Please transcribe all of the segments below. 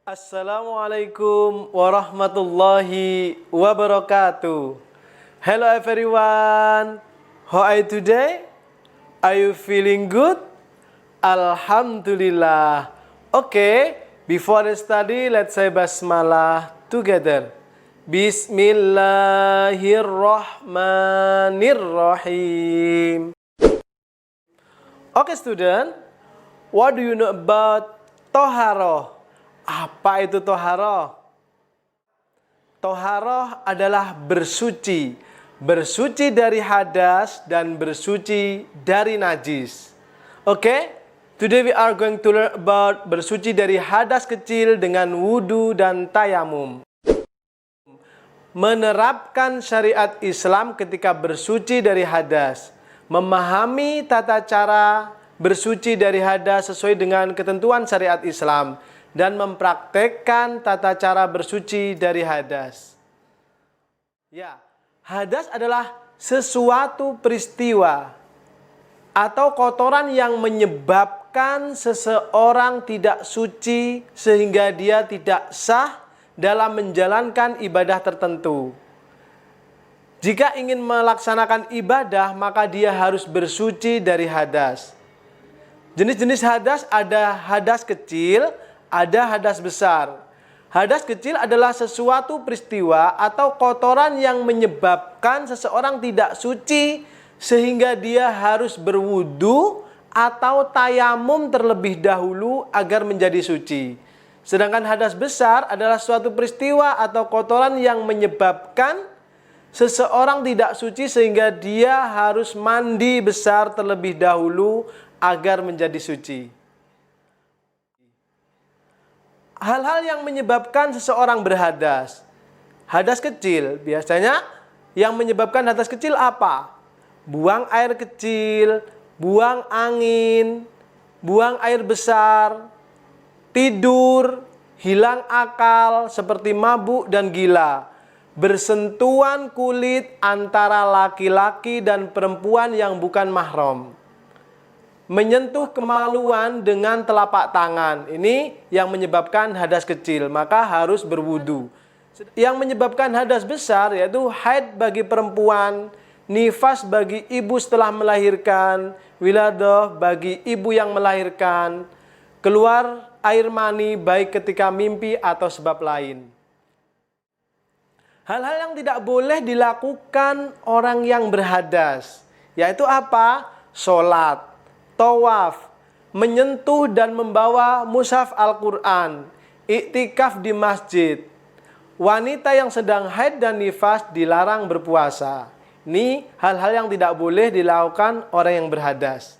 Assalamualaikum warahmatullahi wabarakatuh. Hello everyone. How are you today? Are you feeling good? Alhamdulillah. Okay, before the study, let's say basmalah together. Bismillahirrahmanirrahim. Okay, student. What do you know about toharoh? Apa itu toharoh? Toharoh adalah bersuci. Bersuci dari hadas dan bersuci dari najis. Oke? Today we are going to learn about bersuci dari hadas kecil dengan wudu dan tayamum. Menerapkan syariat Islam ketika bersuci dari hadas. Memahami tata cara bersuci dari hadas sesuai dengan ketentuan syariat Islam. Dan mempraktekkan tata cara bersuci dari hadas. Ya, hadas adalah sesuatu peristiwa atau kotoran yang menyebabkan seseorang tidak suci sehingga dia tidak sah dalam menjalankan ibadah tertentu. Jika ingin melaksanakan ibadah, maka dia harus bersuci dari hadas. Jenis-jenis hadas ada hadas kecil, ada hadas besar. Hadas kecil adalah sesuatu peristiwa atau kotoran yang menyebabkan seseorang tidak suci sehingga dia harus berwudu atau tayamum terlebih dahulu agar menjadi suci. Sedangkan hadas besar adalah suatu peristiwa atau kotoran yang menyebabkan seseorang tidak suci sehingga dia harus mandi besar terlebih dahulu agar menjadi suci. Hal-hal yang menyebabkan seseorang berhadas. Hadas kecil, biasanya yang menyebabkan hadas kecil apa? Buang air kecil, buang angin, buang air besar, tidur, hilang akal seperti mabuk dan gila. Bersentuhan kulit antara laki-laki dan perempuan yang bukan mahram. Menyentuh kemaluan dengan telapak tangan. Ini yang menyebabkan hadas kecil, maka harus berwudu. Yang menyebabkan hadas besar yaitu haid bagi perempuan, nifas bagi ibu setelah melahirkan, wiladah bagi ibu yang melahirkan, keluar air mani baik ketika mimpi atau sebab lain. Hal-hal yang tidak boleh dilakukan orang yang berhadas, yaitu apa? Sholat, tawaf, menyentuh dan membawa mushaf Al-Quran, iktikaf di masjid. Wanita yang sedang haid dan nifas dilarang berpuasa. Ini hal-hal yang tidak boleh dilakukan orang yang berhadas.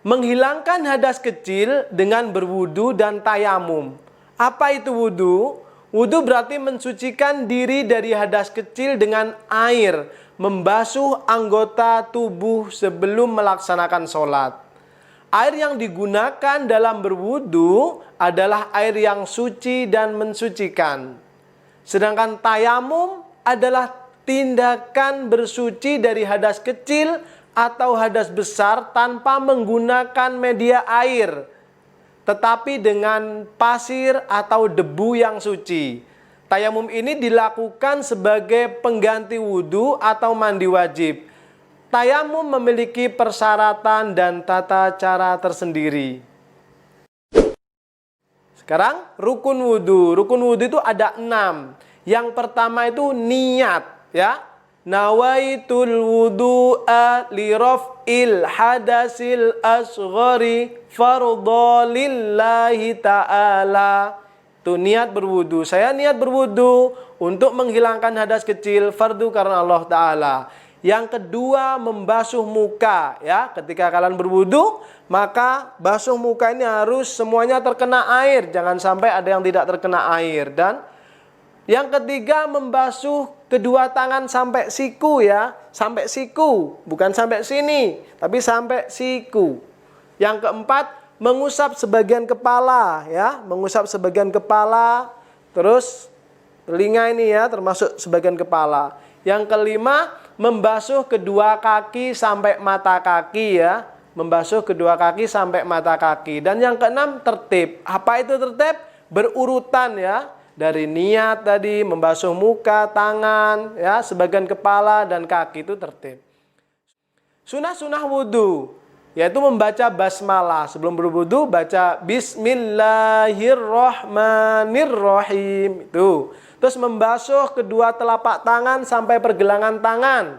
Menghilangkan hadas kecil dengan berwudu dan tayamum. Apa itu wudu? Wudu berarti mensucikan diri dari hadas kecil dengan air, membasuh anggota tubuh sebelum melaksanakan sholat. Air yang digunakan dalam berwudu adalah air yang suci dan mensucikan. Sedangkan tayamum adalah tindakan bersuci dari hadas kecil atau hadas besar tanpa menggunakan media air, tetapi dengan pasir atau debu yang suci. Tayamum ini dilakukan sebagai pengganti wudu atau mandi wajib. Tayamum memiliki persyaratan dan tata cara tersendiri. Sekarang rukun wudu. Rukun wudu itu ada 6. Yang pertama itu niat, ya. Nawaitul wudu'a li raf'il hadasil asghari fardhu lillahi ta'ala. Itu niat berwudu. Saya niat berwudu untuk menghilangkan hadas kecil fardu karena Allah Ta'ala. Yang kedua, membasuh muka, ya. Ketika kalian berwudu, maka basuh muka ini harus semuanya terkena air, jangan sampai ada yang tidak terkena air. Dan yang ketiga, membasuh kedua tangan sampai siku, ya. Sampai siku, bukan sampai sini, tapi sampai siku. Yang keempat, mengusap sebagian kepala, ya. Mengusap sebagian kepala, terus telinga ini, ya, termasuk sebagian kepala. Yang kelima, membasuh kedua kaki sampai mata kaki, ya. Membasuh kedua kaki sampai mata kaki. Dan yang keenam, tertib. Apa itu tertib? berurutan ya, dari niat tadi, membasuh muka, tangan, ya, sebagian kepala dan kaki itu tertib. Sunah-sunah wudhu, yaitu membaca basmalah. Sebelum berwudhu, baca Bismillahirrahmanirrahim. Itu. Terus membasuh kedua telapak tangan sampai pergelangan tangan.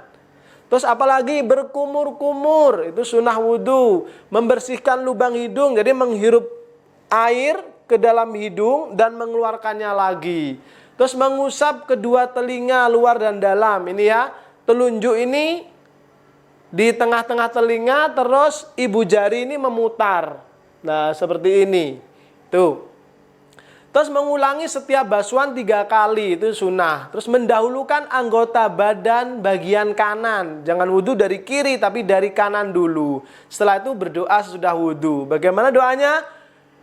Terus apalagi berkumur-kumur, itu sunah wudhu. Membersihkan lubang hidung, jadi menghirup air ke dalam hidung dan mengeluarkannya lagi. Terus mengusap kedua telinga luar dan dalam. Ini ya, telunjuk ini di tengah-tengah telinga, terus ibu jari ini memutar. Nah, seperti ini. Tuh. Terus mengulangi setiap basuhan 3 kali, itu sunnah. Terus mendahulukan anggota badan bagian kanan. Jangan wudhu dari kiri, tapi dari kanan dulu. Setelah itu berdoa sesudah wudhu. Bagaimana doanya?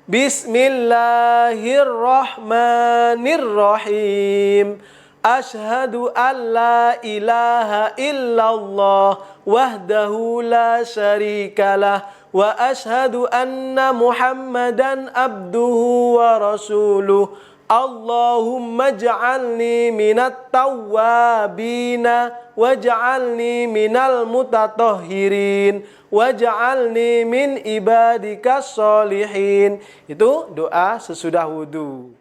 Bismillahirrahmanirrahim. Ashhadu an la ilaha illallah wahdahu la syarikalah wa ashhadu anna Muhammadan abduhu wa rasuluh. Allahumma ja'alni minat tawwabina waj'alni minal mutatahhirin waj'alni min ibadikas sholihin. Itu doa sesudah wudhu.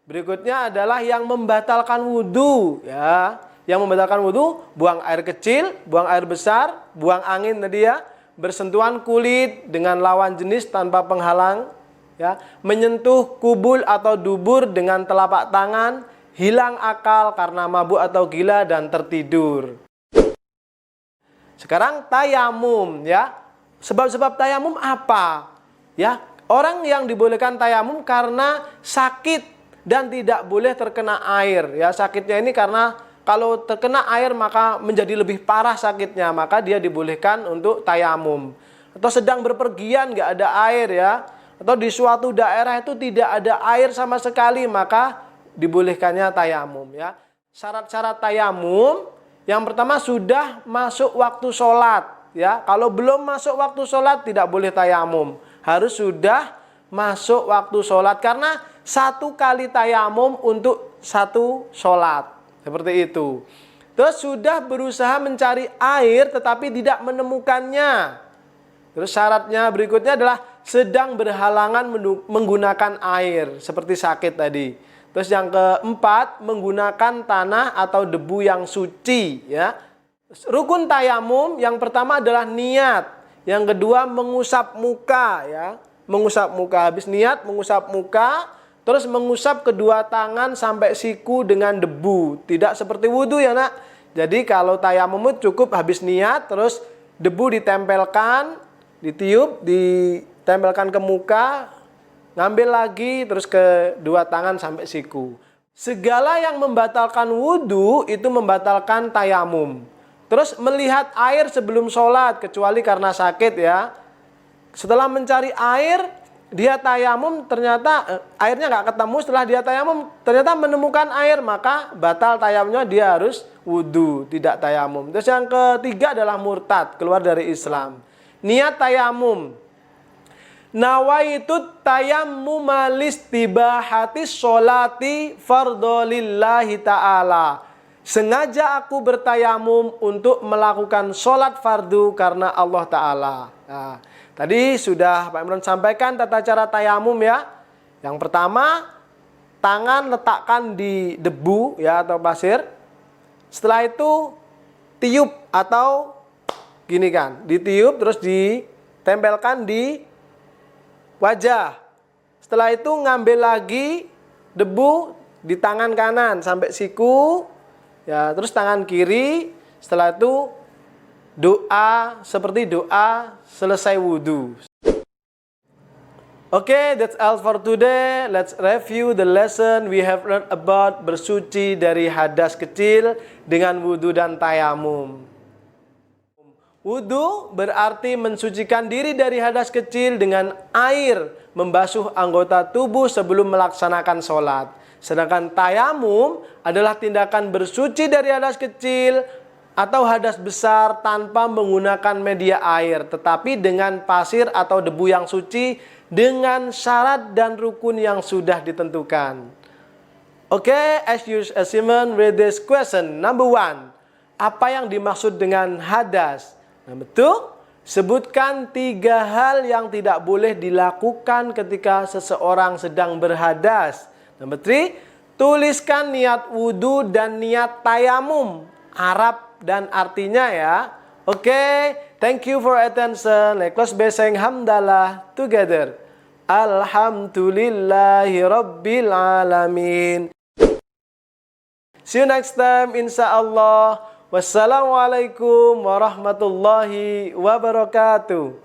Berikutnya adalah yang membatalkan wudhu, ya. Yang membatalkan wudhu, buang air kecil, buang air besar, buang angin tadi ya, bersentuhan kulit dengan lawan jenis tanpa penghalang, ya, menyentuh kubul atau dubur dengan telapak tangan, hilang akal karena mabuk atau gila dan tertidur. Sekarang tayamum, ya. Sebab-sebab tayamum apa? Ya, orang yang dibolehkan tayamum karena sakit dan tidak boleh terkena air. Ya, sakitnya ini karena kalau terkena air maka menjadi lebih parah sakitnya, maka dia dibolehkan untuk tayamum. Atau sedang berpergian nggak ada air ya, atau di suatu daerah itu tidak ada air sama sekali, maka dibolehkannya tayamum ya. Syarat-syarat tayamum, yang pertama sudah masuk waktu sholat ya. Kalau belum masuk waktu sholat tidak boleh tayamum, harus sudah masuk waktu sholat, karena 1 kali tayamum untuk 1 sholat. Seperti itu. Terus sudah berusaha mencari air tetapi tidak menemukannya. Terus syaratnya berikutnya adalah sedang berhalangan menggunakan air, seperti sakit tadi. Terus yang keempat, menggunakan tanah atau debu yang suci ya. Rukun tayamum yang pertama adalah niat. Yang kedua mengusap muka ya. Mengusap muka, habis niat mengusap muka, terus mengusap kedua tangan sampai siku dengan debu. Tidak seperti wudhu ya nak. Jadi kalau tayamum cukup habis niat, terus debu ditempelkan, ditiup, ditempelkan ke muka, ngambil lagi, terus kedua tangan sampai siku. Segala yang membatalkan wudhu itu membatalkan tayamum. Terus melihat air sebelum sholat, kecuali karena sakit ya. Setelah mencari air, dia tayamum, ternyata airnya nggak ketemu. Setelah dia tayamum, ternyata menemukan air, maka batal tayamumnya, dia harus wudhu, tidak tayamum. Terus yang ketiga adalah murtad, keluar dari Islam. Niat tayamum. Nawaitu tayammum listibahati sholati fardholillahi ta'ala. Sengaja aku bertayamum untuk melakukan sholat fardu karena Allah Ta'ala. Nah, tadi sudah Pak Imran sampaikan tata cara tayamum ya. Yang pertama, tangan letakkan di debu ya atau pasir. Setelah itu tiup atau gini kan, ditiup terus ditempelkan di wajah. Setelah itu ngambil lagi debu di tangan kanan sampai siku. Ya, terus tangan kiri. Setelah itu doa seperti doa selesai wudhu. Okay, that's all for today. Let's review the lesson we have learned about bersuci dari hadas kecil dengan wudhu dan tayamum. Wudhu berarti mensucikan diri dari hadas kecil dengan air, membasuh anggota tubuh sebelum melaksanakan sholat. Sedangkan tayamum adalah tindakan bersuci dari hadas kecil atau hadas besar tanpa menggunakan media air, tetapi dengan pasir atau debu yang suci dengan syarat dan rukun yang sudah ditentukan. Okay, as you Simon read this question. Number 1. Apa yang dimaksud dengan hadas? Number 2. Sebutkan 3 hal yang tidak boleh dilakukan ketika seseorang sedang berhadas. Number 3. Tuliskan niat wudhu dan niat tayamum, Arab dan artinya ya. Okay, thank you for attention. Let's close by saying hamdalah together. Alhamdulillahi Rabbil Alamin. See you next time insyaallah. Wassalamualaikum warahmatullahi wabarakatuh.